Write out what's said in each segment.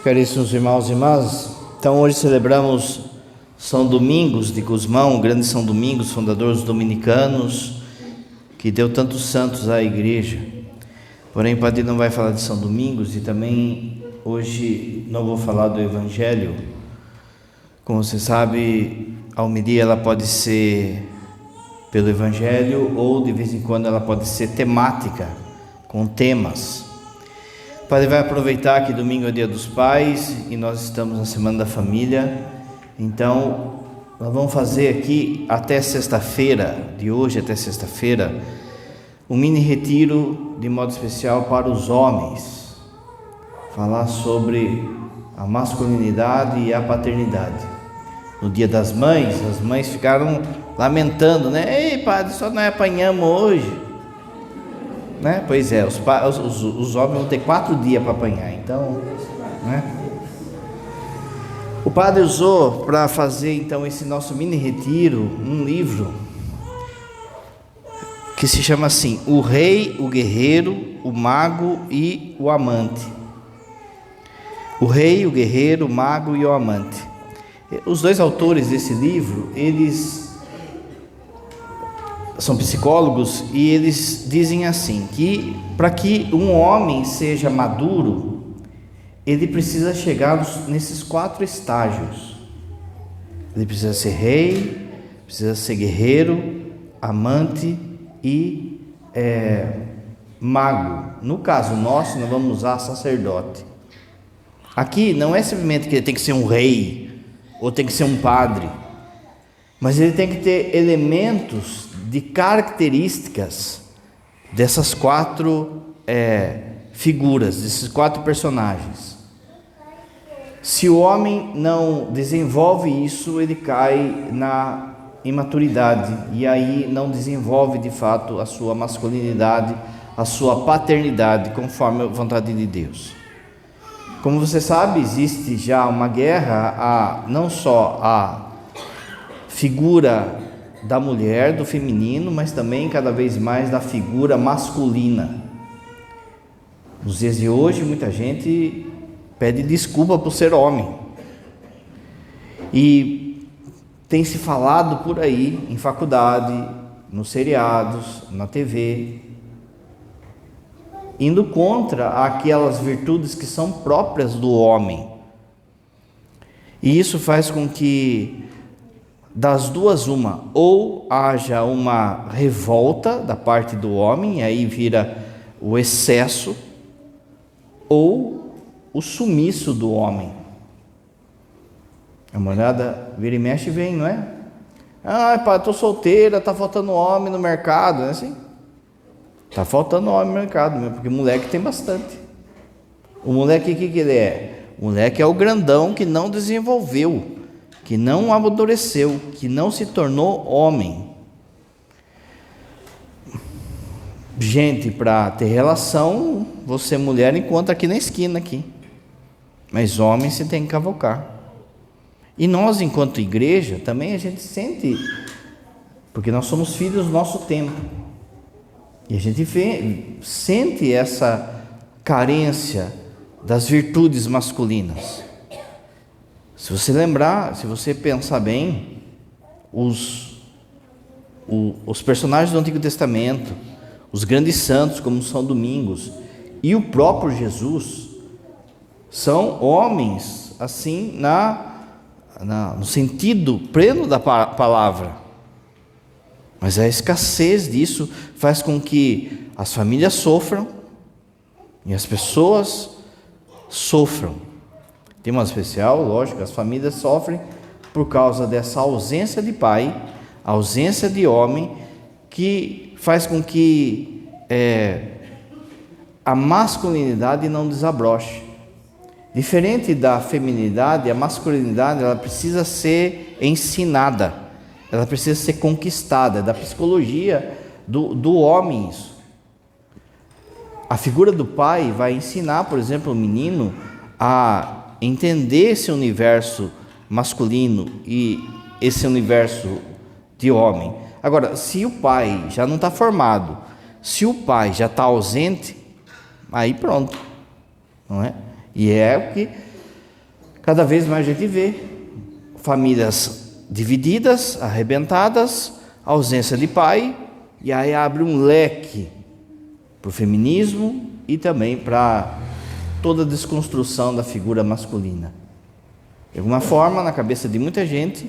Caríssimos irmãos e irmãs, então hoje celebramos São Domingos de Gusmão, o grande São Domingos, fundador dos dominicanos, que deu tantos santos à igreja. Porém, o padre não vai falar de São Domingos e também hoje não vou falar do Evangelho. Como você sabe, a homilia ela pode ser pelo Evangelho ou de vez em quando ela pode ser temática, com temas. O Padre vai aproveitar que domingo é o Dia dos Pais e nós estamos na Semana da Família, então nós vamos fazer aqui até sexta-feira, de hoje até sexta-feira, um mini retiro de modo especial para os homens, falar sobre a masculinidade e a paternidade. No Dia das Mães, as mães ficaram lamentando, né? Ei, padre, só nós apanhamos hoje. Né? Pois é, os homens vão ter 4 dias para apanhar, então, né? O padre usou para fazer então esse nosso mini retiro um livro que se chama assim: O Rei, o Guerreiro, o Mago e o Amante. O Rei, o Guerreiro, o Mago e o Amante. Os dois autores desse livro, eles são psicólogos e eles dizem assim, que para que um homem seja maduro, ele precisa chegar nesses 4 estágios. Ele precisa ser rei, precisa ser guerreiro, amante e mago. No caso nosso, nós vamos usar sacerdote. Aqui não é simplesmente que ele tem que ser um rei ou tem que ser um padre, mas ele tem que ter elementos de características dessas 4 figuras, desses 4 personagens. Se o homem não desenvolve isso, ele cai na imaturidade e aí não desenvolve de fato a sua masculinidade, a sua paternidade, conforme a vontade de Deus. Como você sabe, existe já uma guerra, não só a figura da mulher, do feminino, mas também cada vez mais da figura masculina. Nos dias de hoje, muita gente pede desculpa por ser homem. E tem se falado por aí, em faculdade, nos seriados, na TV, indo contra aquelas virtudes que são próprias do homem. E isso faz com que das duas uma, ou haja uma revolta da parte do homem, e aí vira o excesso, ou o sumiço do homem. A mulherada vira e mexe e vem, não é? Ah, pai, estou solteira, está faltando homem no mercado, não é assim? Está faltando homem no mercado mesmo, porque moleque tem bastante. O moleque, o que ele é? O moleque é o grandão que não desenvolveu, que não amadureceu, que não se tornou homem. Gente, para ter relação, você mulher encontra aqui na esquina aqui, mas homem você tem que cavocar. E nós, enquanto igreja, também a gente sente, porque nós somos filhos do nosso tempo, e a gente sente essa carência das virtudes masculinas. Se você lembrar, se você pensar bem, os personagens do Antigo Testamento, os grandes santos como São Domingos e o próprio Jesus, são homens assim no sentido pleno da palavra. Mas a escassez disso faz com que as famílias sofram e as pessoas sofram. Tem uma especial, lógico, as famílias sofrem por causa dessa ausência de pai, ausência de homem, que faz com que a masculinidade não desabroche. Diferente da feminilidade, a masculinidade ela precisa ser ensinada, ela precisa ser conquistada, é da psicologia do homem isso. A figura do pai vai ensinar, por exemplo, o menino a entender esse universo masculino e esse universo de homem. Agora, se o pai já não está formado, se o pai já está ausente, aí pronto, não é? E é o que Cada vez mais a gente vê famílias divididas, arrebentadas, ausência de pai, e aí abre um leque para o feminismo e também para toda a desconstrução da figura masculina. De alguma forma, na cabeça de muita gente,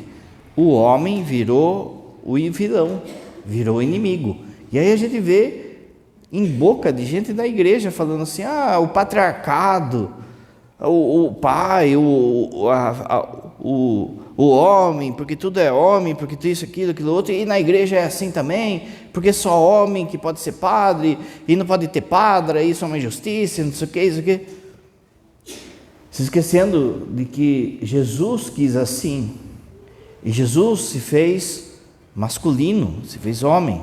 o homem virou o vilão, virou o inimigo. E aí a gente vê em boca de gente da igreja falando assim, o patriarcado, o pai, o homem, porque tudo é homem, porque tudo isso, aquilo outro, e na igreja é assim também, porque só homem que pode ser padre, e não pode ter padre, isso é uma injustiça, não sei o que, isso aqui. Se esquecendo de que Jesus quis assim, e Jesus se fez masculino, se fez homem,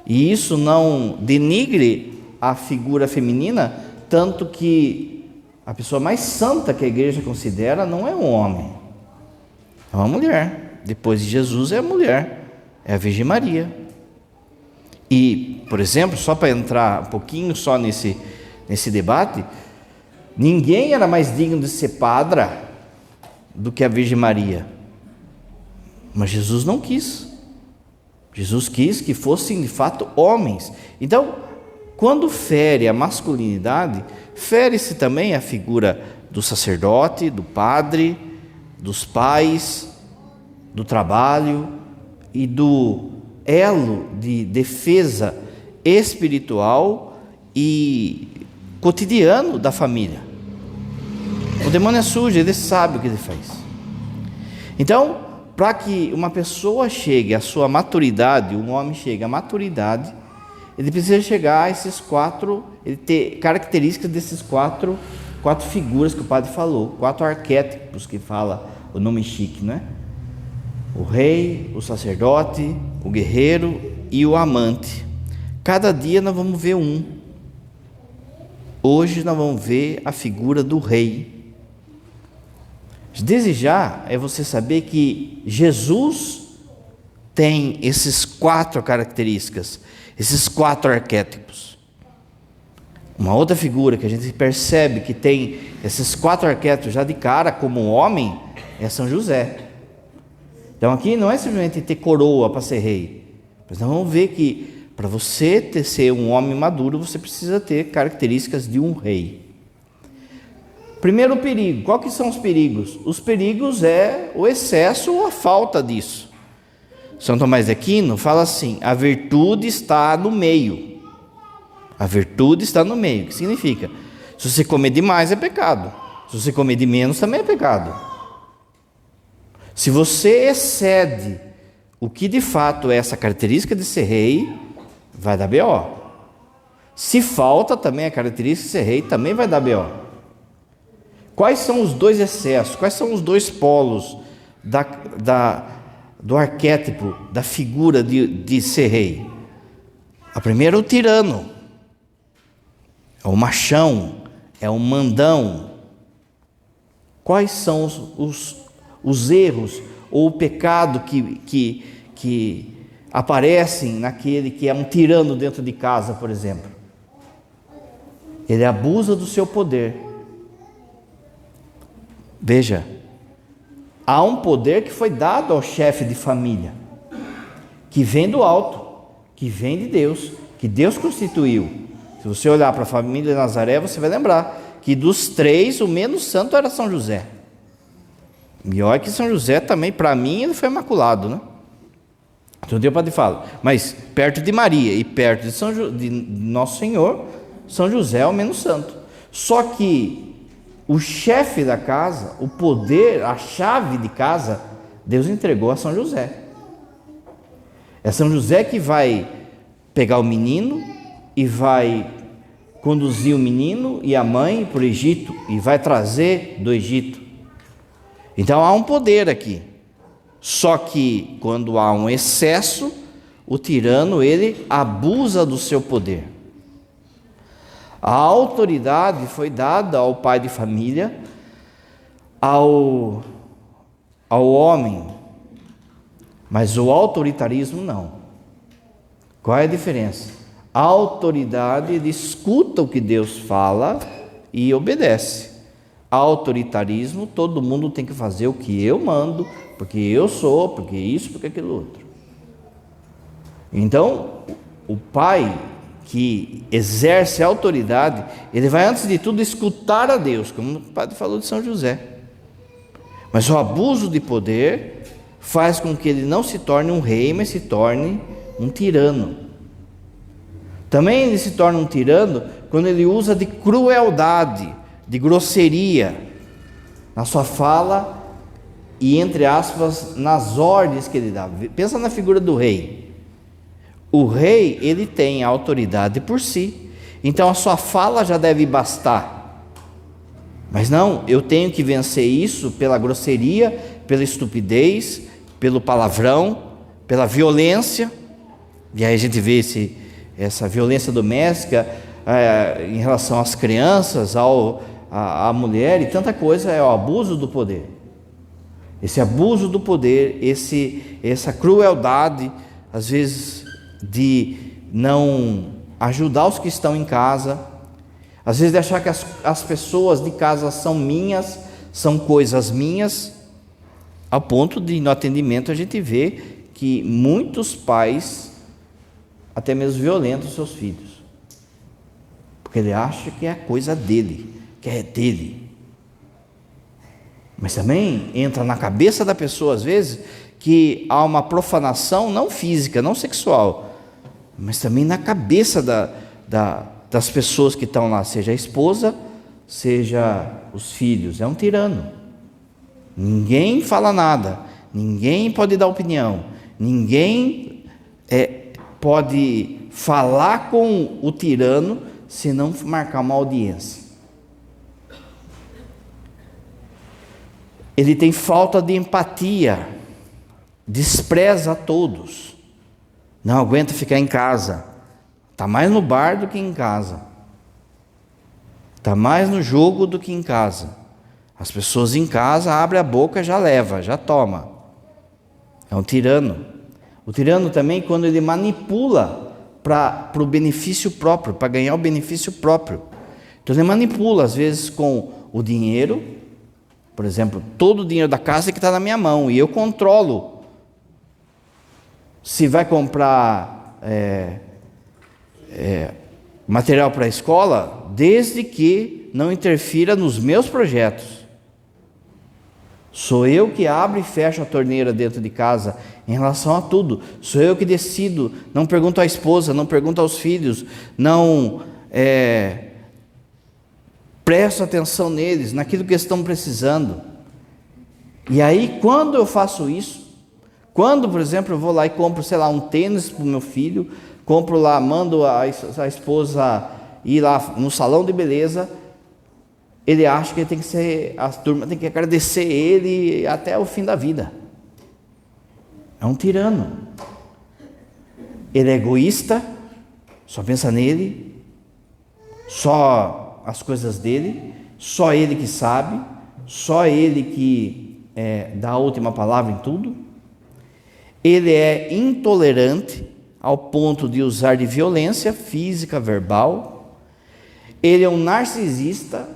e isso não denigre a figura feminina, tanto que a pessoa mais santa que a igreja considera não é um homem, é uma mulher. Depois de Jesus é a mulher, é a Virgem Maria. E, por exemplo, só para entrar um pouquinho só nesse debate, ninguém era mais digno de ser padra do que a Virgem Maria. Mas Jesus não quis. Jesus quis que fossem de fato homens. Então, quando fere a masculinidade, fere-se também a figura do sacerdote, do padre, dos pais, do trabalho e do elo de defesa espiritual e cotidiano da família. O demônio é sujo, ele sabe o que ele faz. Então, para que uma pessoa chegue à sua maturidade, um homem chegue à maturidade, ele precisa chegar a esses quatro, ele ter características desses quatro figuras que o padre falou, 4 arquétipos que fala o nome chique, não é? O rei, o sacerdote, o guerreiro e o amante. Cada dia nós vamos ver um. Hoje nós vamos ver a figura do rei. Desejar é você saber que Jesus tem esses 4 características, esses 4 arquétipos. Uma outra figura que a gente percebe que tem esses 4 arquétipos já de cara como homem é São José. Então aqui não é simplesmente ter coroa para ser rei, mas nós vamos ver que para você ser um homem maduro, você precisa ter características de um rei. Primeiro perigo, qual que são os perigos? Os perigos é o excesso ou a falta disso. São Tomás de Aquino fala assim, a virtude está no meio. A virtude está no meio, o que significa? Se você comer demais é pecado, se você comer de menos também é pecado. Se você excede o que de fato é essa característica de ser rei, vai dar B.O. Se falta também a característica de ser rei, também vai dar B.O. Quais são os 2 excessos? Quais são os 2 polos do arquétipo, da figura de ser rei? A primeira é o tirano, é o machão, é o mandão. Quais são os erros ou o pecado que aparecem naquele que é um tirano dentro de casa, por exemplo? Ele abusa do seu poder. Veja, há um poder que foi dado ao chefe de família, que vem do alto, que vem de Deus, que Deus constituiu. Se você olhar para a família de Nazaré, você vai lembrar que dos 3, o menos santo era São José. E olha que São José também, para mim, ele foi imaculado, né? Então Deus pode falar, mas perto de Maria e perto de Nosso Senhor, São José é o menos santo. Só que o chefe da casa, o poder, a chave de casa, Deus entregou a São José. É São José que vai pegar o menino e vai conduzir o menino e a mãe para o Egito e vai trazer do Egito. Então há um poder aqui. Só que quando há um excesso, o tirano ele abusa do seu poder. A autoridade foi dada ao pai de família, ao homem, mas o autoritarismo não. Qual é a diferença? A autoridade, ele escuta o que Deus fala e obedece. Autoritarismo, todo mundo tem que fazer o que eu mando, porque eu sou, porque isso, porque aquilo outro. Então, o pai que exerce a autoridade, ele vai antes de tudo escutar a Deus, como o padre falou de São José. Mas o abuso de poder faz com que ele não se torne um rei, mas se torne um tirano. Também ele se torna um tirano quando ele usa de crueldade, de grosseria na sua fala e, entre aspas, nas ordens que ele dá. Pensa na figura do rei. O rei, ele tem a autoridade por si, então a sua fala já deve bastar. Mas não, eu tenho que vencer isso pela grosseria, pela estupidez, pelo palavrão, pela violência. E aí a gente vê essa violência doméstica em relação às crianças, à mulher, e tanta coisa. É o abuso do poder. Esse abuso do poder, essa crueldade, às vezes, de não ajudar os que estão em casa, às vezes de achar que as pessoas de casa são minhas, são coisas minhas, ao ponto de, no atendimento, a gente vê que muitos pais até mesmo violentam seus filhos, porque ele acha que é coisa dele, que é dele. Mas também entra na cabeça da pessoa, às vezes, que há uma profanação não física, não sexual, mas também na cabeça das pessoas que estão lá, seja a esposa, seja os filhos. É um tirano. Ninguém fala nada, ninguém pode dar opinião, ninguém pode falar com o tirano se não marcar uma audiência. Ele tem falta de empatia, despreza a todos, não aguenta ficar em casa, está mais no bar do que em casa, está mais no jogo do que em casa. As pessoas em casa abrem a boca, já leva, já toma. É um tirano. O tirano também, quando ele manipula para o benefício próprio, para ganhar o benefício próprio. Então ele manipula, às vezes, com o dinheiro. Por exemplo, todo o dinheiro da casa que está na minha mão, e eu controlo se vai comprar material para a escola, desde que não interfira nos meus projetos. Sou eu que abro e fecho a torneira dentro de casa em relação a tudo. Sou eu que decido, não pergunto à esposa, não pergunto aos filhos, não presto atenção neles, naquilo que eles estão precisando. E aí, quando eu faço isso, quando, por exemplo, eu vou lá e compro, sei lá, um tênis para o meu filho, compro lá, mando a esposa ir lá no salão de beleza, ele acha que ele tem que ser, a turma tem que agradecer ele até o fim da vida. É um tirano. Ele é egoísta, só pensa nele, só as coisas dele, só ele que sabe, só ele que dá a última palavra em tudo. Ele é intolerante ao ponto de usar de violência física, verbal. Ele é um narcisista,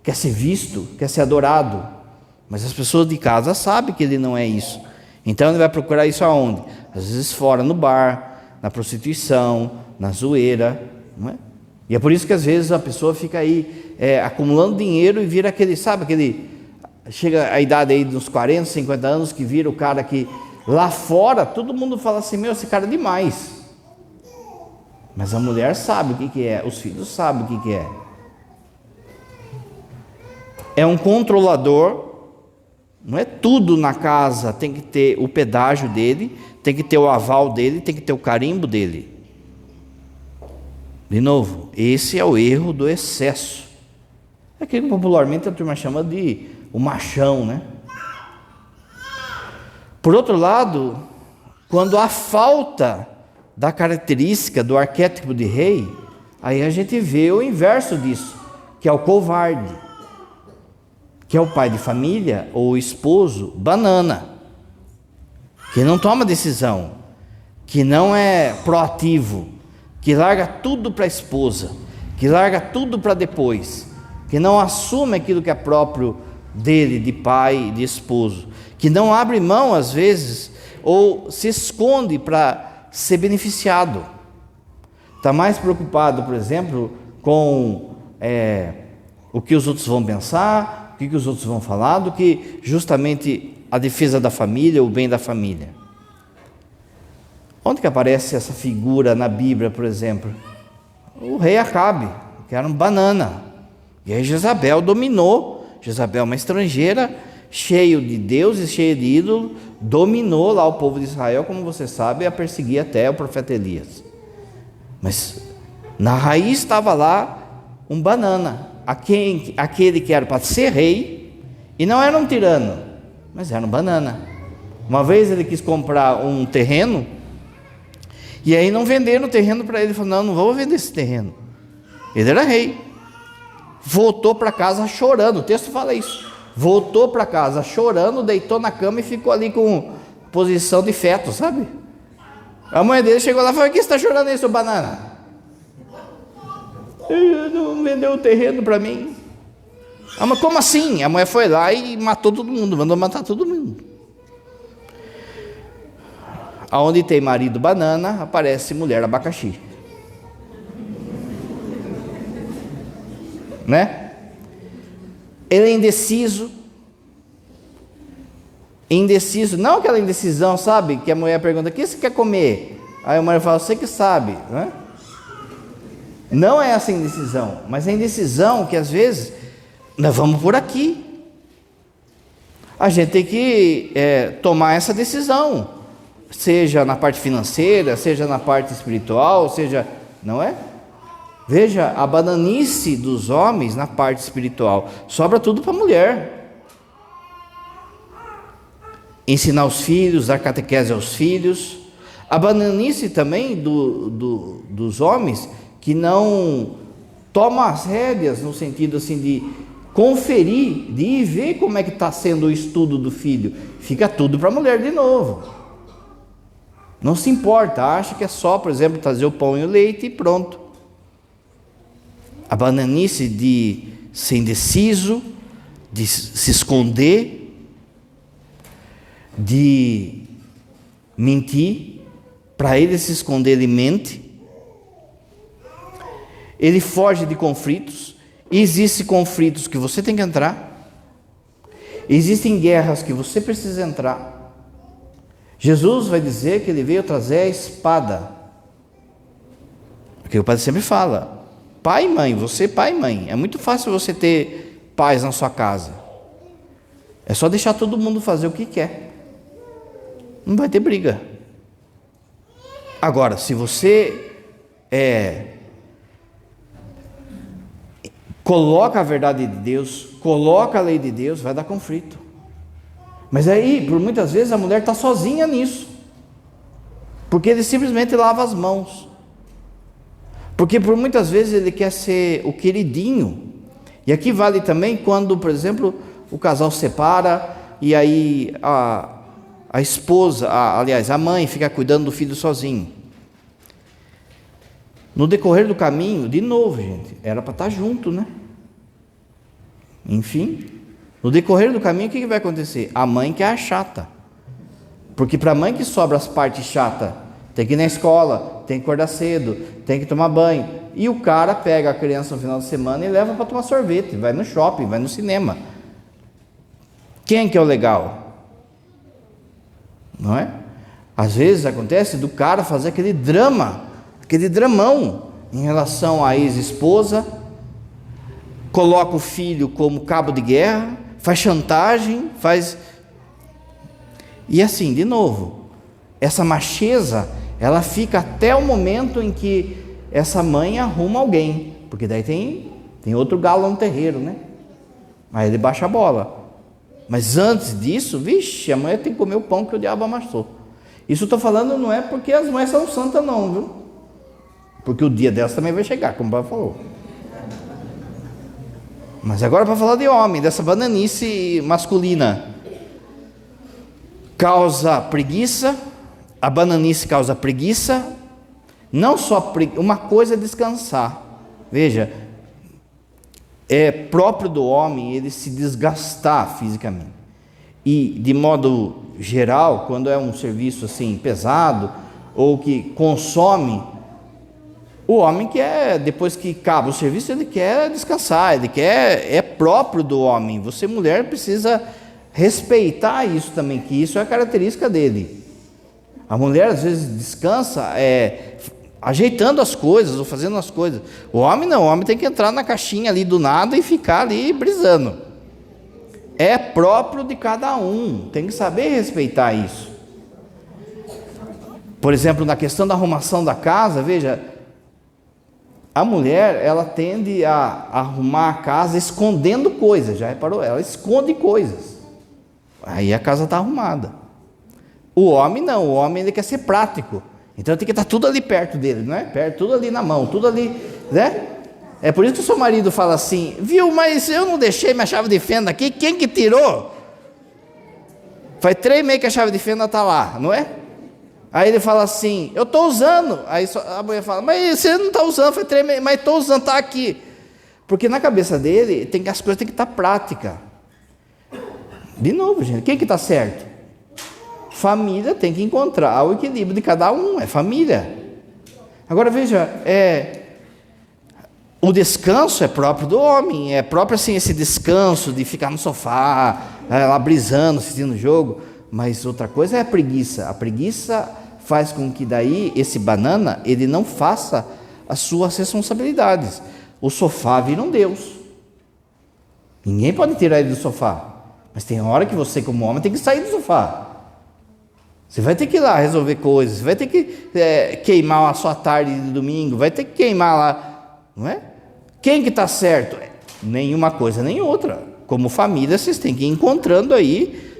quer ser visto, quer ser adorado, mas as pessoas de casa sabem que ele não é isso. Então ele vai procurar isso aonde? Às vezes fora, no bar, na prostituição, na zoeira, não é? E é por isso que às vezes a pessoa fica aí acumulando dinheiro e vira aquele, sabe, chega a idade aí dos 40, 50 anos, que vira o cara que lá fora todo mundo fala assim, meu, esse cara é demais. Mas a mulher sabe o que é, os filhos sabem o que é. É um controlador, não é tudo na casa, tem que ter o pedágio dele, tem que ter o aval dele, tem que ter o carimbo dele. De novo, esse é o erro do excesso. É aquilo que popularmente a turma chama de o machão, né? Por outro lado, quando há falta da característica do arquétipo de rei, aí a gente vê o inverso disso, que é o covarde, que é o pai de família ou o esposo banana, que não toma decisão, que não é proativo, que larga tudo para a esposa, que larga tudo para depois, que não assume aquilo que é próprio dele, de pai, de esposo, que não abre mão às vezes, ou se esconde para ser beneficiado. Está mais preocupado, por exemplo, com o que os outros vão pensar, o que os outros vão falar, do que justamente a defesa da família, o bem da família. Onde que aparece essa figura na Bíblia, por exemplo? O rei Acabe, que era um banana. E aí Jezabel dominou. Jezabel, uma estrangeira, cheio de deuses, cheio de ídolos, dominou lá o povo de Israel, como você sabe, a perseguir até o profeta Elias. Mas na raiz estava lá um banana, aquele que era para ser rei, e não era um tirano, mas era um banana. Uma vez ele quis comprar um terreno, e aí não venderam o terreno para ele. Ele falou: não vou vender esse terreno. Ele era rei. Voltou para casa chorando, o texto fala isso. Voltou para casa chorando, deitou na cama e ficou ali com posição de feto, sabe? A mãe dele chegou lá e falou: o que você está chorando aí, seu banana? Ele não vendeu o terreno para mim. Ah, mas como assim? A mãe foi lá e matou todo mundo, mandou matar todo mundo. Aonde tem marido banana, aparece mulher abacaxi. Né? Ele é indeciso, não aquela indecisão, sabe? Que a mulher pergunta: o que você quer comer? Aí a mulher fala: você que sabe, né? Não é essa indecisão, mas a indecisão que às vezes, nós vamos por aqui, a gente tem que tomar essa decisão, seja na parte financeira, seja na parte espiritual, seja, não é? Veja, a bananice dos homens na parte espiritual, sobra tudo para a mulher. Ensinar os filhos, dar catequese aos filhos. A bananice também dos homens, que não toma as rédeas, no sentido assim de conferir, de ir ver como é que está sendo o estudo do filho. Fica tudo para a mulher de novo. Não se importa, acha que é só, por exemplo, trazer o pão e o leite e pronto. A bananice de ser indeciso, de se esconder, de mentir. Para ele se esconder, ele mente. Ele foge de conflitos. Existem conflitos que você tem que entrar. Existem guerras que você precisa entrar. Jesus vai dizer que ele veio trazer a espada. Porque o padre sempre fala: pai e mãe, você pai e mãe. É muito fácil você ter paz na sua casa. É só deixar todo mundo fazer o que quer. Não vai ter briga. Agora, se você coloca a verdade de Deus, coloca a lei de Deus, vai dar conflito. Mas aí, por muitas vezes, a mulher está sozinha nisso. Porque ele simplesmente lava as mãos. Porque por muitas vezes ele quer ser o queridinho. E aqui vale também quando, por exemplo, o casal separa e aí a esposa, aliás, a mãe fica cuidando do filho sozinho. No decorrer do caminho, de novo, gente, era para estar junto, né? Enfim, no decorrer do caminho, o que vai acontecer? A mãe que é a chata. Porque para a mãe que sobra as partes chatas, tem que ir na escola, tem que acordar cedo, tem que tomar banho. E o cara pega a criança no final de semana e leva para tomar sorvete, vai no shopping, vai no cinema. Quem que é o legal? Não é? Às vezes acontece do cara fazer aquele drama, aquele dramão em relação à ex-esposa, coloca o filho como cabo de guerra, faz chantagem, e assim, de novo, essa macheza, ela fica até o momento em que essa mãe arruma alguém, porque daí tem outro galo no terreiro, né? Aí ele baixa a bola. Mas antes disso, vixe, a mãe tem que comer o pão que o diabo amassou. Isso eu estou falando não é porque as mães são santas não, viu? Porque o dia delas também vai chegar, como o pai falou. Mas agora para falar de homem, dessa bananice masculina. Causa preguiça, a bananice causa preguiça. Não só uma coisa é descansar. Veja, é próprio do homem ele se desgastar fisicamente. E, de modo geral, quando é um serviço assim pesado, ou que consome, o homem quer, depois que acaba o serviço, ele quer descansar, é próprio do homem. Você, mulher, precisa respeitar isso também, que isso é a característica dele. A mulher, às vezes, descansa ajeitando as coisas, ou fazendo as coisas. O homem não, o homem tem que entrar na caixinha ali do nada e ficar ali brisando. É próprio de cada um, tem que saber respeitar isso. Por exemplo, na questão da arrumação da casa, veja, a mulher, ela tende a arrumar a casa escondendo coisas, já reparou? Ela esconde coisas, aí a casa está arrumada. O homem não, o homem ele quer ser prático, então tem que estar tudo ali perto dele, não é? Perto, tudo ali na mão, tudo ali, né? É por isso que o seu marido fala assim, viu, mas eu não deixei minha chave de fenda aqui, quem que tirou? Faz 3 meses que a chave de fenda está lá, não é? Aí ele fala assim, eu estou usando. Aí a mulher fala, mas você não está usando, faz 3 meses, mas estou usando, está aqui. Porque na cabeça dele, as coisas têm que estar práticas. De novo, gente, quem que está certo? Família tem que encontrar o equilíbrio de cada um, é família. Agora veja, o descanso é próprio do homem, é próprio assim esse descanso de ficar no sofá, lá brisando, assistindo o jogo, mas outra coisa é a preguiça. A preguiça faz com que daí esse banana, ele não faça as suas responsabilidades. O sofá vira um Deus. Ninguém pode tirar ele do sofá, mas tem hora que você como homem tem que sair do sofá. Você vai ter que ir lá resolver coisas, você vai ter que queimar a sua tarde de domingo, vai ter que queimar lá, não é? Quem que está certo? Nenhuma coisa nem outra. Como família, vocês têm que ir encontrando aí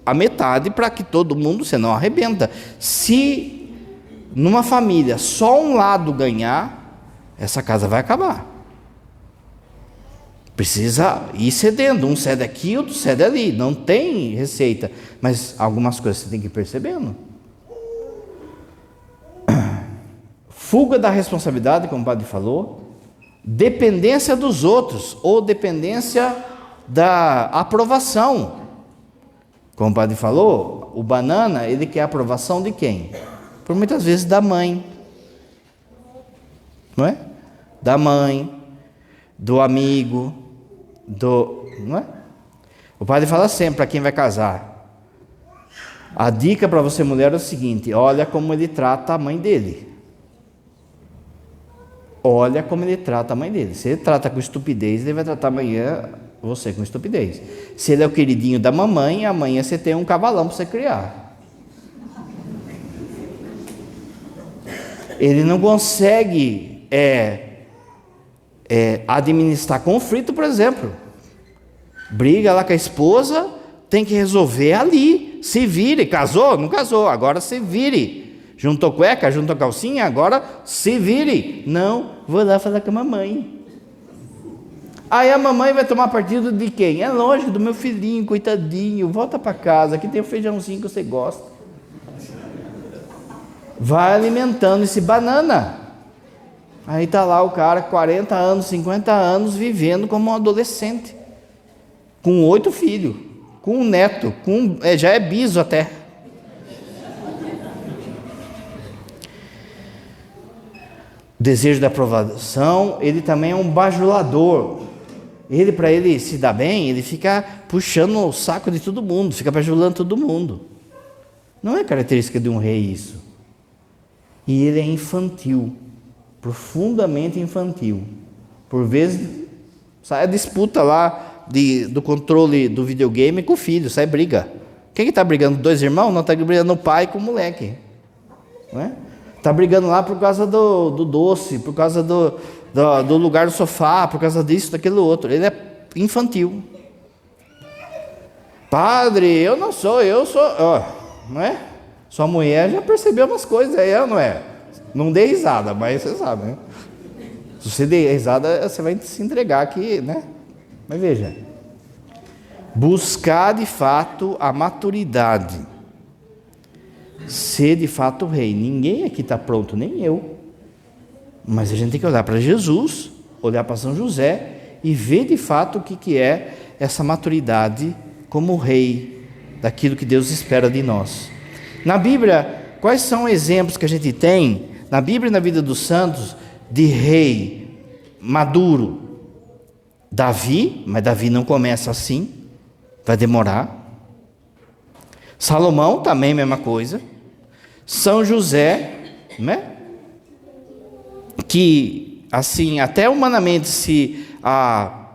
a metade para que todo mundo, você não arrebenta. Se numa família só um lado ganhar, essa casa vai acabar. Precisa ir cedendo, um cede aqui, outro cede ali, não tem receita, mas algumas coisas você tem que ir percebendo. Fuga da responsabilidade, como o padre falou, dependência dos outros, ou dependência da aprovação. Como o padre falou, o banana, ele quer a aprovação de quem? Por muitas vezes da mãe, não é? Da mãe, do amigo, não é? O padre fala sempre para quem vai casar, a dica para você mulher é o seguinte, olha como ele trata a mãe dele. Olha como ele trata a mãe dele. Se ele trata com estupidez, ele vai tratar amanhã você com estupidez. Se ele é o queridinho da mamãe, amanhã você tem um cavalão para você criar. Ele não consegue administrar conflito, por exemplo. Briga lá com a esposa, tem que resolver ali. Se vire, casou? Não casou, agora se vire. Juntou cueca, juntou calcinha, agora se vire. Não, vou lá falar com a mamãe. Aí a mamãe vai tomar partido de quem? É lógico, do meu filhinho, coitadinho. Volta para casa, aqui tem o feijãozinho que você gosta. Vai alimentando esse banana. Aí está lá o cara, 40 anos, 50 anos, vivendo como um adolescente. Com 8 filhos, com um neto, já é biso até. O desejo da aprovação, ele também é um bajulador. Ele, para ele se dar bem, ele fica puxando o saco de todo mundo, fica bajulando todo mundo. Não é característica de um rei isso. E ele é infantil, profundamente infantil. Por vezes, sai a disputa lá do controle do videogame com o filho, sai briga. Quem que está brigando? 2 irmãos? Não, está brigando o pai com o moleque. Não é? Está brigando lá por causa do doce, por causa do lugar do sofá, por causa disso, daquilo outro. Ele é infantil. Padre, eu não sou, eu sou... não é? Sua mulher já percebeu umas coisas aí, não é? Não dê risada, mas você sabe, né? Se você der risada, você vai se entregar aqui, né? Mas veja, buscar de fato a maturidade, ser de fato o rei. Ninguém aqui está pronto, nem eu. Mas a gente tem que olhar para Jesus, olhar para São José e ver de fato o que é essa maturidade como rei, daquilo que Deus espera de nós. Na Bíblia, quais são exemplos que a gente tem, na Bíblia e na vida dos santos, de rei maduro? Davi, mas Davi não começa assim, vai demorar. Salomão também, mesma coisa. São José, né? Que, assim, até humanamente, se a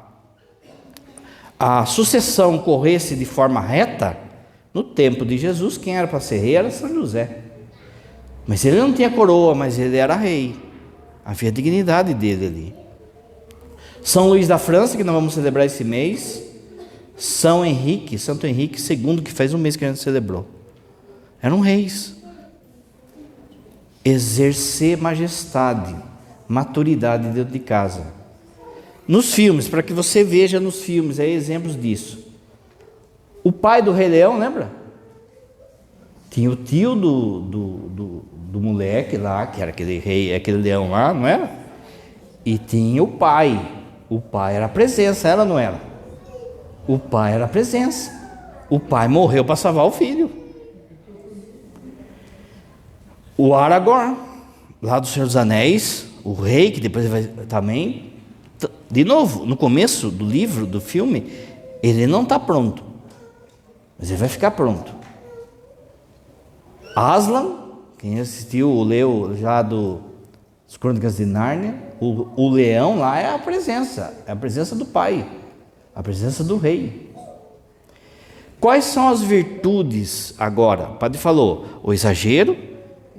sucessão corresse de forma reta, no tempo de Jesus, quem era para ser rei era São José. Mas ele não tinha coroa, mas ele era rei. Havia a dignidade dele ali. São Luís da França, que nós vamos celebrar esse mês. Santo Henrique II, que faz um mês que a gente celebrou. Eram reis. Exercer majestade, maturidade dentro de casa. Nos filmes, para que você veja nos filmes, exemplos disso. O pai do Rei Leão, lembra? Tinha o tio do moleque lá, que era aquele rei, aquele leão lá, não era? E tinha o pai. O pai era a presença, ela não era? O pai era a presença. O pai morreu para salvar o filho. O Aragorn, lá do Senhor dos Anéis, o rei, que depois vai também, de novo, no começo do livro, do filme, ele não está pronto, mas ele vai ficar pronto. Aslan, quem assistiu, leu já das Crônicas de Nárnia, o leão lá é a presença do pai, a presença do rei. Quais são as virtudes agora? O padre falou o exagero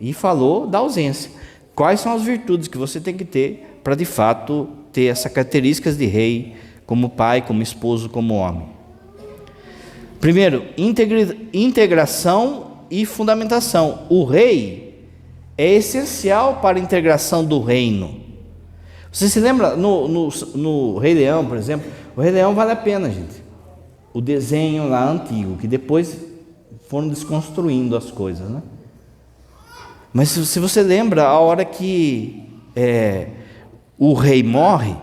e falou da ausência. Quais são as virtudes que você tem que ter para de fato ter essas características de rei, como pai, como esposo, como homem? Primeiro, integração e fundamentação. O rei é essencial para a integração do reino. Você se lembra no Rei Leão, por exemplo? O Rei Leão vale a pena, gente. O desenho lá antigo, que depois foram desconstruindo as coisas, né? Mas se você lembra, a hora que o rei morre,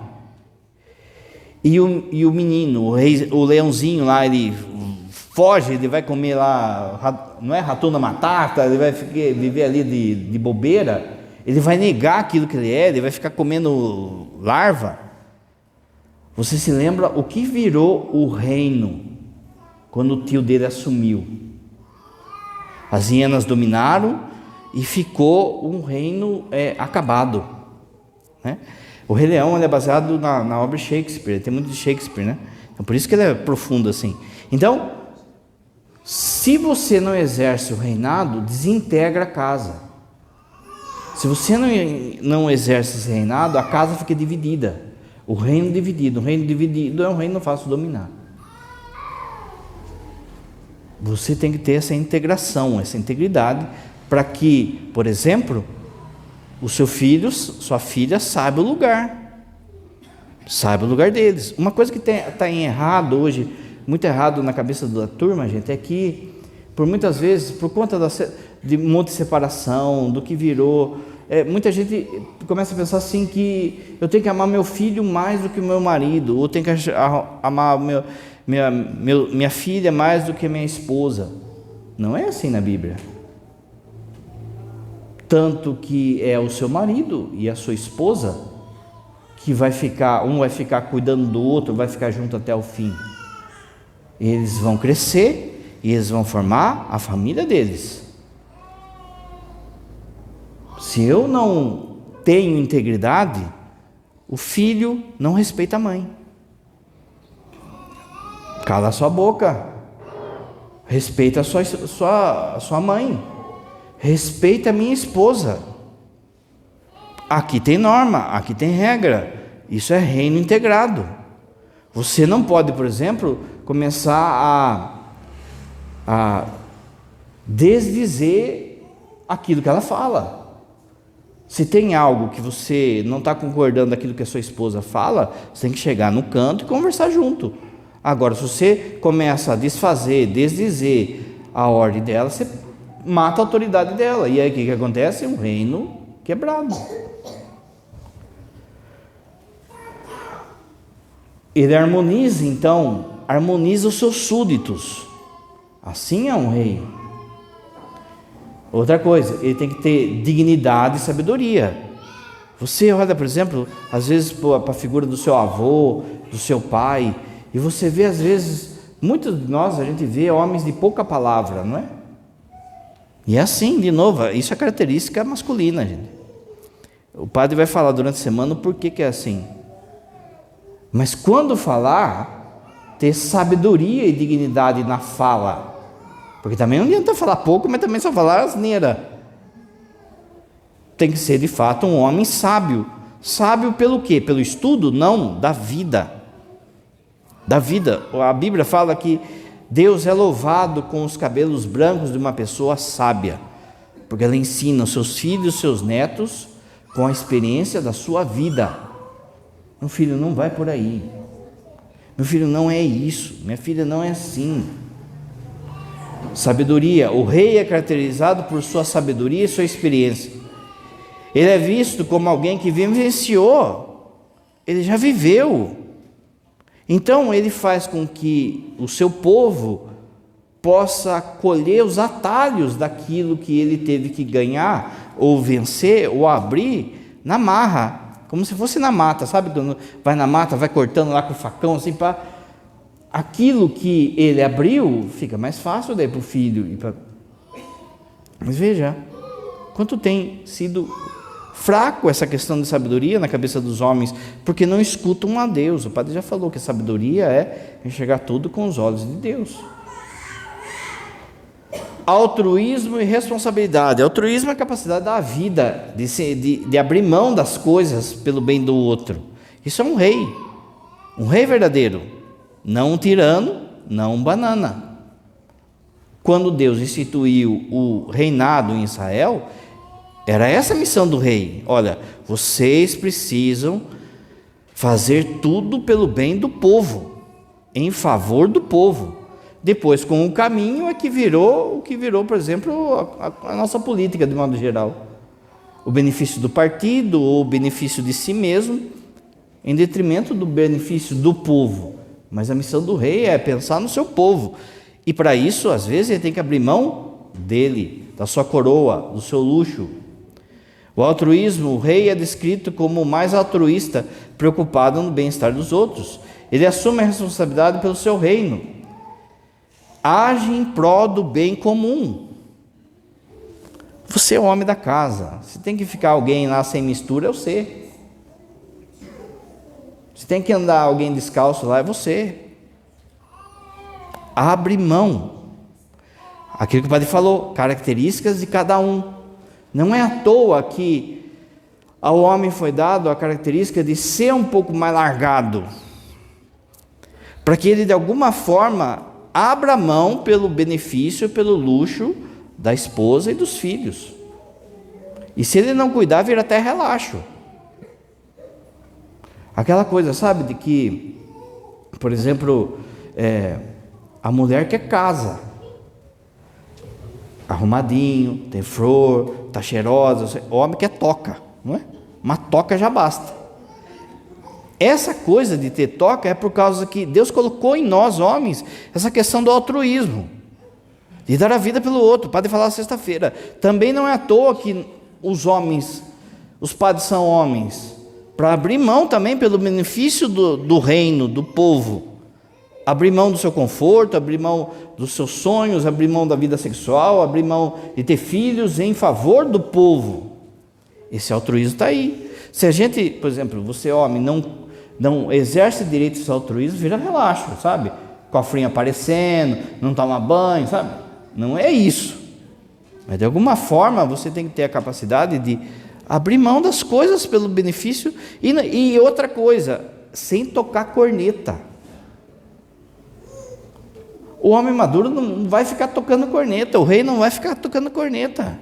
e o menino, o leãozinho lá, ele foge, ele vai comer lá, não é Ratuna Matata, ele vai viver ali de bobeira, ele vai negar aquilo que ele é, ele vai ficar comendo larva. Você se lembra o que virou o reino quando o tio dele assumiu? As hienas dominaram e ficou um reino acabado, né? O Rei Leão ele é baseado na obra de Shakespeare, tem muito de Shakespeare, né? Então, por isso que ele é profundo assim. Então, se você não exerce o reinado, desintegra a casa. Se você não exerce esse reinado, a casa fica dividida. O reino dividido é um reino fácil de dominar. Você tem que ter essa integração, essa integridade, para que, por exemplo, o seu filho, sua filha saiba o lugar deles. Uma coisa que está em errado hoje, muito errado na cabeça da turma, gente, é que, por muitas vezes, por conta de um monte de separação, do que virou, muita gente começa a pensar assim, que eu tenho que amar meu filho mais do que o meu marido, ou tenho que amar minha filha mais do que minha esposa. Não é assim na Bíblia. Tanto que é o seu marido e a sua esposa que um vai ficar cuidando do outro, vai ficar junto até o fim. Eles vão crescer e eles vão formar a família deles. Se eu não tenho integridade, o filho não respeita a mãe. Cala a sua boca. Respeita a sua mãe. Respeita a minha esposa. Aqui tem norma, aqui tem regra. Isso é reino integrado. Você não pode, por exemplo, começar a desdizer aquilo que ela fala. Se tem algo que você não está concordando daquilo que a sua esposa fala, você tem que chegar no canto e conversar junto. Agora, se você começa a desdizer a ordem dela, você mata a autoridade dela. E aí o que acontece? Um reino quebrado. Ele harmoniza, então, os seus súditos. Assim é um rei. Outra coisa, ele tem que ter dignidade e sabedoria. Você olha, por exemplo, às vezes para a figura do seu avô, do seu pai, e você vê, às vezes, muitos de nós, a gente vê homens de pouca palavra, não é? E é assim, de novo, isso é característica masculina, gente. O padre vai falar durante a semana o porquê que é assim. Mas quando falar, ter sabedoria e dignidade na fala. Porque também não adianta falar pouco, mas também só falar asneira. Tem que ser de fato um homem sábio. Sábio pelo quê? Pelo estudo? Não, da vida. Da vida. A Bíblia fala que Deus é louvado com os cabelos brancos de uma pessoa sábia, porque ela ensina os seus filhos, os seus netos, com a experiência da sua vida. Meu filho, não vai por aí. Meu filho, não é isso. Minha filha, não é assim. Sabedoria. O rei é caracterizado por sua sabedoria e sua experiência. Ele é visto como alguém que vivenciou. Ele já viveu. Então, ele faz com que o seu povo possa colher os atalhos daquilo que ele teve que ganhar, ou vencer, ou abrir na marra, como se fosse na mata, sabe? Quando vai na mata, vai cortando lá com o facão, assim, para aquilo que ele abriu, fica mais fácil daí para o filho. Mas veja, quanto tem sido fraco essa questão de sabedoria na cabeça dos homens, porque não escutam a Deus. O padre já falou que a sabedoria é enxergar tudo com os olhos de Deus. Altruísmo e responsabilidade. Altruísmo é a capacidade da vida, de abrir mão das coisas pelo bem do outro. Isso é um rei verdadeiro, não um tirano, não um banana. Quando Deus instituiu o reinado em Israel, era essa a missão do rei. Olha, vocês precisam fazer tudo pelo bem do povo, em favor do povo. Depois, com o caminho, é que virou o que virou, por exemplo, a nossa política, de modo geral. O benefício do partido, ou o benefício de si mesmo, em detrimento do benefício do povo. Mas a missão do rei é pensar no seu povo. E para isso, às vezes, ele tem que abrir mão dele, da sua coroa, do seu luxo. O altruísmo, o rei é descrito como o mais altruísta, preocupado no bem-estar dos outros. Ele assume a responsabilidade pelo seu reino. Age em prol do bem comum. Você é o homem da casa. Se tem que ficar alguém lá sem mistura, é você. Se tem que andar alguém descalço lá, é você. Abre mão. Aquilo que o padre falou, características de cada um. Não é à toa que ao homem foi dado a característica de ser um pouco mais largado, para que ele de alguma forma abra mão pelo benefício, pelo luxo da esposa e dos filhos. E se ele não cuidar, vira até relaxo. Aquela coisa, sabe, de que, por exemplo, a mulher quer casa, arrumadinho, tem flor, está cheirosa. O homem quer toca, não é? Uma toca já basta. Essa coisa de ter toca é por causa que Deus colocou em nós, homens, essa questão do altruísmo, de dar a vida pelo outro. O padre falava sexta-feira. Também não é à toa que os homens, os padres são homens, para abrir mão também pelo benefício do reino, do povo. Abrir mão do seu conforto, abrir mão dos seus sonhos, abrir mão da vida sexual, abrir mão de ter filhos em favor do povo. Esse altruísmo está aí. Se a gente, por exemplo, você homem, não exerce direito a esse altruísmo, vira relaxo, sabe? Cofrinho aparecendo, não toma banho, sabe? Não é isso. Mas de alguma forma você tem que ter a capacidade de abrir mão das coisas pelo benefício. E outra coisa, sem tocar corneta. O homem maduro não vai ficar tocando corneta, o rei não vai ficar tocando corneta.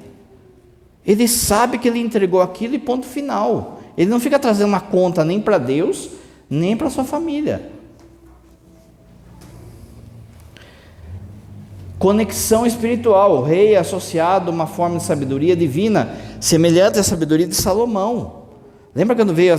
Ele sabe que ele entregou aquilo e ponto final. Ele não fica trazendo uma conta nem para Deus, nem para sua família. Conexão espiritual. O rei é associado a uma forma de sabedoria divina, semelhante à sabedoria de Salomão. Lembra quando veio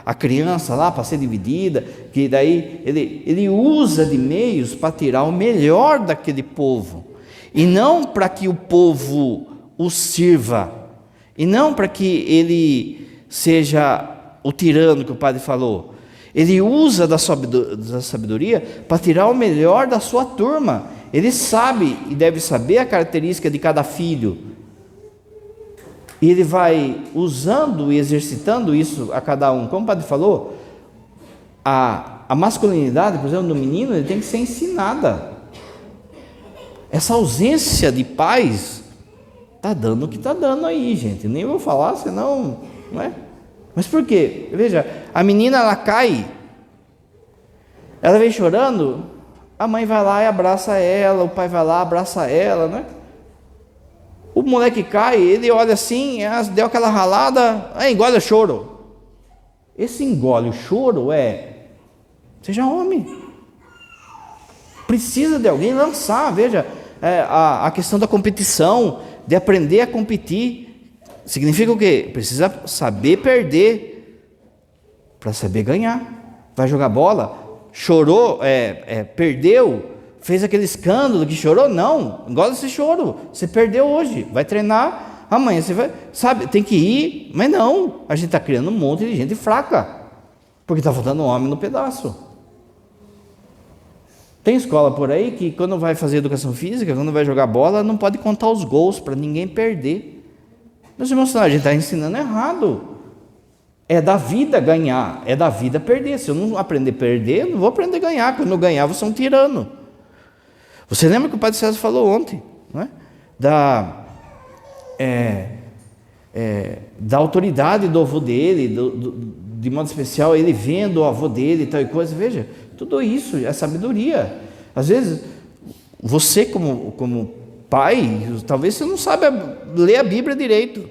a criança lá para ser dividida, que daí ele usa de meios para tirar o melhor daquele povo, e não para que o povo o sirva, e não para que ele seja o tirano que o padre falou. Ele usa da sabedoria para tirar o melhor da sua turma. Ele sabe e deve saber a característica de cada filho. E ele vai usando e exercitando isso a cada um. Como o padre falou, a masculinidade, por exemplo, do menino, ele tem que ser ensinada. Essa ausência de pais está dando o que está dando aí, gente. Nem vou falar, senão, não é? Mas por quê? Veja, a menina, ela cai, ela vem chorando, a mãe vai lá e abraça ela, o pai vai lá, abraça ela, né? O moleque cai, ele olha assim, deu aquela ralada, engole o choro. Esse engole o choro seja homem. Precisa de alguém lançar, veja, a questão da competição, de aprender a competir, significa o quê? Precisa saber perder, para saber ganhar. Vai jogar bola, chorou, perdeu, fez aquele escândalo que chorou, não, engole esse choro, você perdeu hoje, vai treinar, amanhã você vai, sabe, tem que ir, mas não, a gente está criando um monte de gente fraca, porque está faltando homem no pedaço. Tem escola por aí que quando vai fazer educação física, quando vai jogar bola, não pode contar os gols para ninguém perder. Meus irmãos, a gente está ensinando errado. É da vida ganhar, é da vida perder. Se eu não aprender a perder, eu não vou aprender a ganhar. Quando eu ganhar, eu vou ser um tirano. Você lembra que o padre César falou ontem, não é? Da autoridade do avô dele, de modo especial, ele vendo o avô dele e tal e coisa. Veja, tudo isso é sabedoria. Às vezes, você como pai, talvez você não saiba ler a Bíblia direito,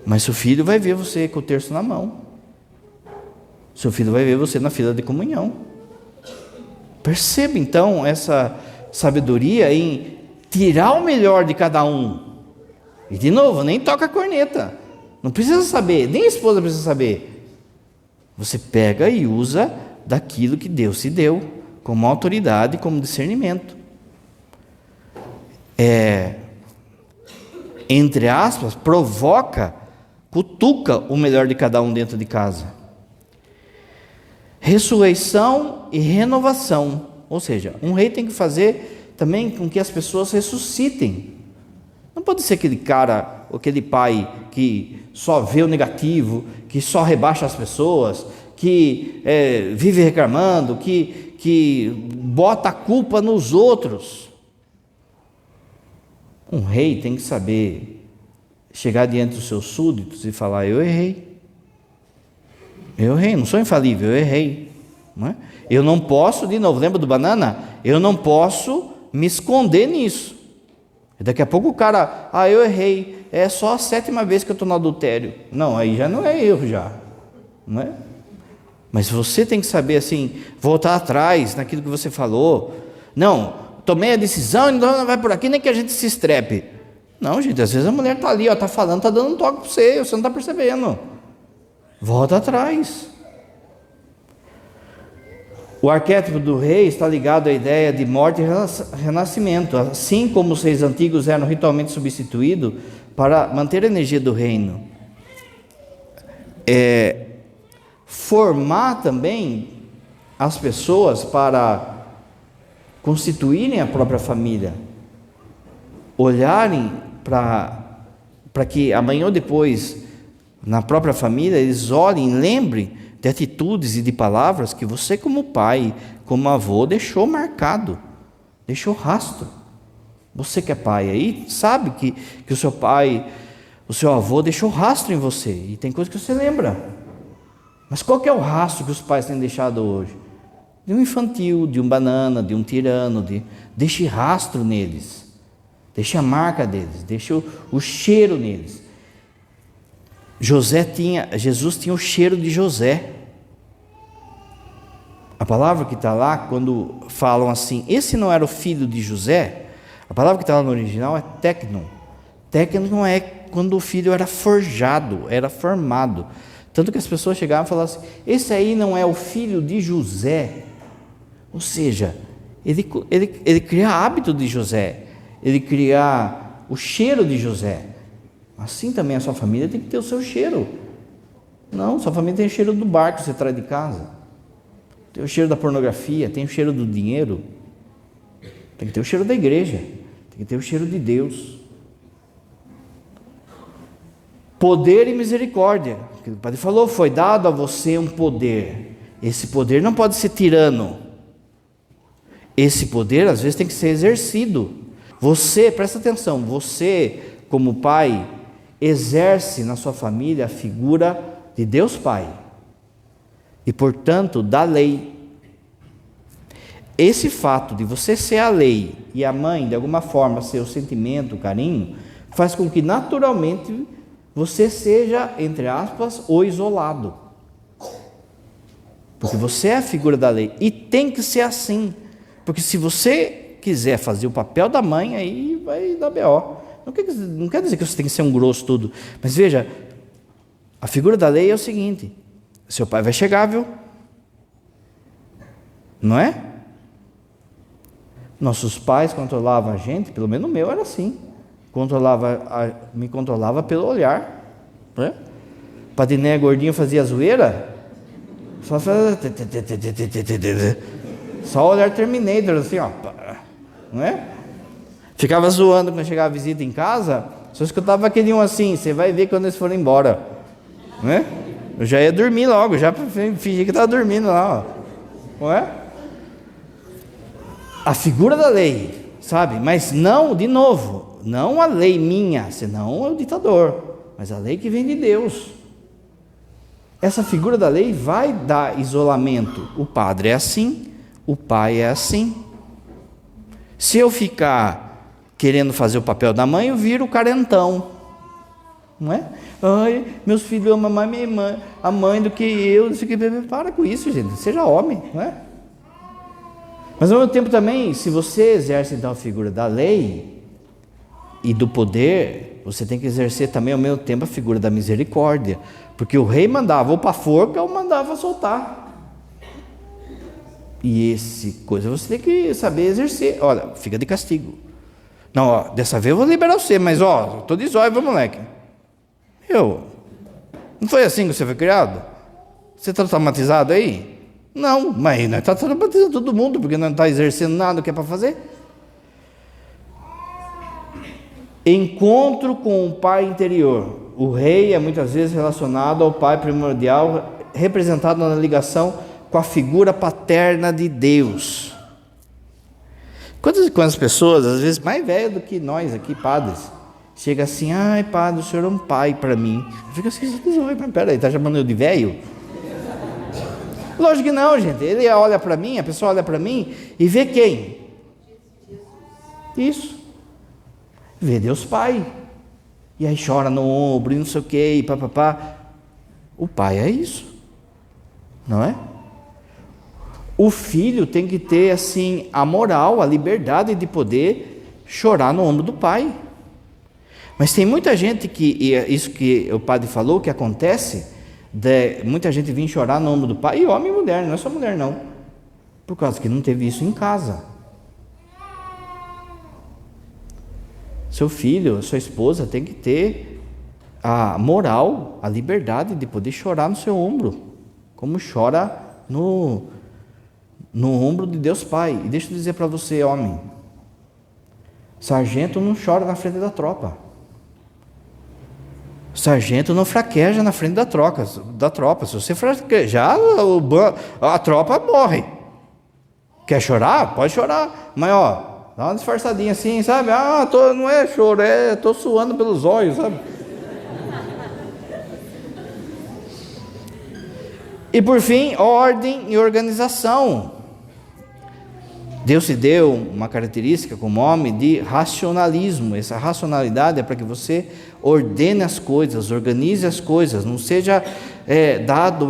mas seu filho vai ver você com o terço na mão, seu filho vai ver você na fila de comunhão. Perceba então essa sabedoria em tirar o melhor de cada um. E de novo, nem toca a corneta, não precisa saber, nem a esposa precisa saber. Você pega e usa daquilo que Deus te deu, como autoridade, como discernimento. Entre aspas, cutuca o melhor de cada um dentro de casa. Ressurreição e renovação, ou seja, um rei tem que fazer também com que as pessoas ressuscitem. Não pode ser aquele cara, ou aquele pai que só vê o negativo, que só rebaixa as pessoas, que vive reclamando, que bota a culpa nos outros. Um rei tem que saber chegar diante dos seus súditos e falar: eu errei, não sou infalível, eu errei, não é? Eu não posso, de novo, lembra do banana? Eu não posso me esconder nisso. Daqui a pouco o cara, eu errei, é só a 7ª vez que eu estou no adultério. Não, aí já não é erro já, não é? Mas você tem que saber assim, voltar atrás naquilo que você falou. Não, tomei a decisão, então não vai por aqui, nem que a gente se estrepe. Não, gente, às vezes a mulher está ali, está falando, está dando um toque para você não está percebendo. Volta atrás. O arquétipo do rei está ligado à ideia de morte e renascimento, assim como os reis antigos eram ritualmente substituídos para manter a energia do reino. Formar também as pessoas para constituírem a própria família, olharem para que amanhã ou depois, na própria família, eles olhem, lembrem de atitudes e de palavras que você, como pai, como avô, deixou marcado, deixou rastro. Você que é pai aí, sabe que o seu pai, o seu avô deixou rastro em você, e tem coisa que você lembra. Mas qual que é o rastro que os pais têm deixado hoje? De um infantil, de um banana, de um tirano, deixe rastro neles, deixe a marca deles, deixe o cheiro neles. Jesus tinha o cheiro de José. A palavra que está lá, quando falam assim, esse não era o filho de José, a palavra que está lá no original é tecnon. Tecnon é quando o filho era forjado, era formado. Tanto que as pessoas chegavam e falavam assim: esse aí não é o filho de José? Ou seja, ele cria hábito de José, ele cria o cheiro de José. Assim também a sua família tem que ter o seu cheiro. Não, sua família tem o cheiro do bar que você traz de casa, tem o cheiro da pornografia, tem o cheiro do dinheiro, tem que ter o cheiro da igreja, tem que ter o cheiro de Deus. Poder e misericórdia. O Padre falou: foi dado a você um poder. Esse poder não pode ser tirano. Esse poder às vezes tem que ser exercido. Você, presta atenção, você como pai exerce na sua família a figura de Deus Pai e, portanto, da lei. Esse fato de você ser a lei e a mãe, de alguma forma, ser o sentimento, o carinho, faz com que naturalmente você seja, entre aspas, o isolado. Porque você é a figura da lei. E tem que ser assim. Porque se você quiser fazer o papel da mãe, aí vai dar B.O. Não quer dizer que você tem que ser um grosso tudo. Mas veja, a figura da lei é o seguinte: seu pai vai chegar, viu? Não é? Nossos pais controlavam a gente, pelo menos o meu era assim. Me controlava pelo olhar, né? Padiné gordinho fazia zoeira, só olhar Terminator assim, ó, não é? Ficava zoando quando chegava a visita em casa, só escutava aquele um assim: você vai ver quando eles forem embora, não é? Eu já ia dormir logo, já fingi que estava dormindo lá, ó, não é? A figura da lei, sabe? Mas não, de novo, não a lei minha, senão é o ditador, mas a lei que vem de Deus. Essa figura da lei vai dar isolamento. O padre é assim, o pai é assim. Se eu ficar querendo fazer o papel da mãe, eu viro carentão, não é? Ai, meus filhos amam mais a mãe do que eu. Para com isso, gente, seja homem, não é? Mas ao mesmo tempo também, se você exerce então a figura da lei e do poder, você tem que exercer também ao mesmo tempo a figura da misericórdia, porque o rei mandava ou para a forca ou mandava soltar. E esse coisa você tem que saber exercer. Olha, fica de castigo. Não, ó, dessa vez eu vou liberar você, mas ó, tô de zóio, moleque. Não foi assim que você foi criado? Você está traumatizado aí? Não, mas nós está traumatizando todo mundo, porque não está exercendo nada que é para fazer. Encontro com o pai interior. O rei é muitas vezes relacionado ao pai primordial, representado na ligação com a figura paterna de Deus. Quantas pessoas, às vezes mais velhas do que nós aqui, padres, chega assim: ai, padre, o senhor é um pai para mim. Eu fico assim: peraí, está chamando eu de velho? Lógico que não, gente. Ele olha para mim, a pessoa olha para mim e vê quem? Isso. Vê Deus Pai. E aí chora no ombro e não sei o que, e papapá. O pai é isso, não é? O filho tem que ter assim a moral, a liberdade de poder chorar no ombro do pai. Mas tem muita gente que, e isso que o padre falou, que acontece, muita gente vir chorar no ombro do pai, e homem e mulher, não é só mulher não, por causa que não teve isso em casa. Seu filho, sua esposa tem que ter a moral, a liberdade de poder chorar no seu ombro, como chora no ombro de Deus Pai. E deixa eu dizer para você, homem, sargento não chora na frente da tropa. Sargento não fraqueja na frente da tropa. Se você fraquejar, a tropa morre. Quer chorar? Pode chorar. Mas ó, dá uma disfarçadinha assim, sabe? Não é choro, tô suando pelos olhos, sabe? E por fim, ordem e organização. Deus se deu uma característica como homem de racionalismo. Essa racionalidade é para que você ordene as coisas, organize as coisas, não seja dado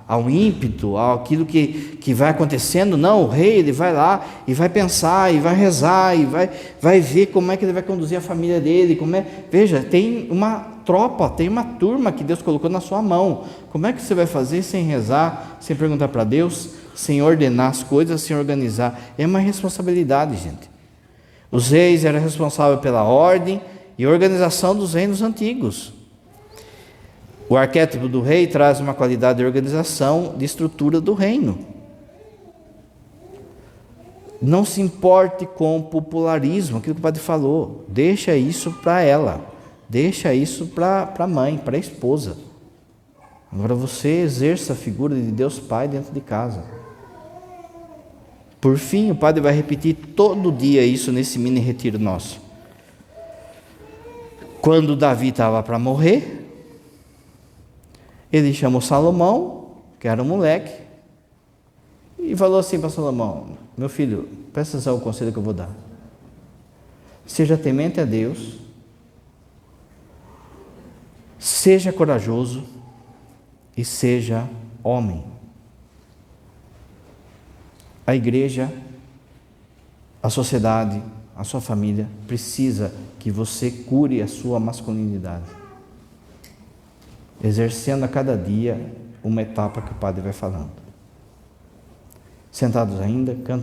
ao ímpeto, àquilo que vai acontecendo. Não, o rei ele vai lá e vai pensar, e vai rezar, e vai ver como é que ele vai conduzir a família dele. Veja, tem uma tropa, tem uma turma que Deus colocou na sua mão. Como é que você vai fazer sem rezar, sem perguntar para Deus, sem ordenar as coisas, sem organizar? É uma responsabilidade, gente. Os reis eram responsáveis pela ordem e organização dos reinos antigos. O arquétipo do rei traz uma qualidade de organização, de estrutura do reino. Não se importe com o popularismo, aquilo que o padre falou. Deixa isso para ela. Deixa isso para a mãe, para a esposa. Agora você exerça a figura de Deus Pai dentro de casa. Por fim, o padre vai repetir todo dia isso nesse mini retiro nosso. Quando Davi estava para morrer, ele chamou Salomão, que era um moleque, e falou assim para Salomão: meu filho, presta atenção ao conselho que eu vou dar. Seja temente a Deus, seja corajoso e seja homem. A igreja, a sociedade, a sua família precisa que você cure a sua masculinidade, exercendo a cada dia uma etapa que o padre vai falando. Sentados ainda, canto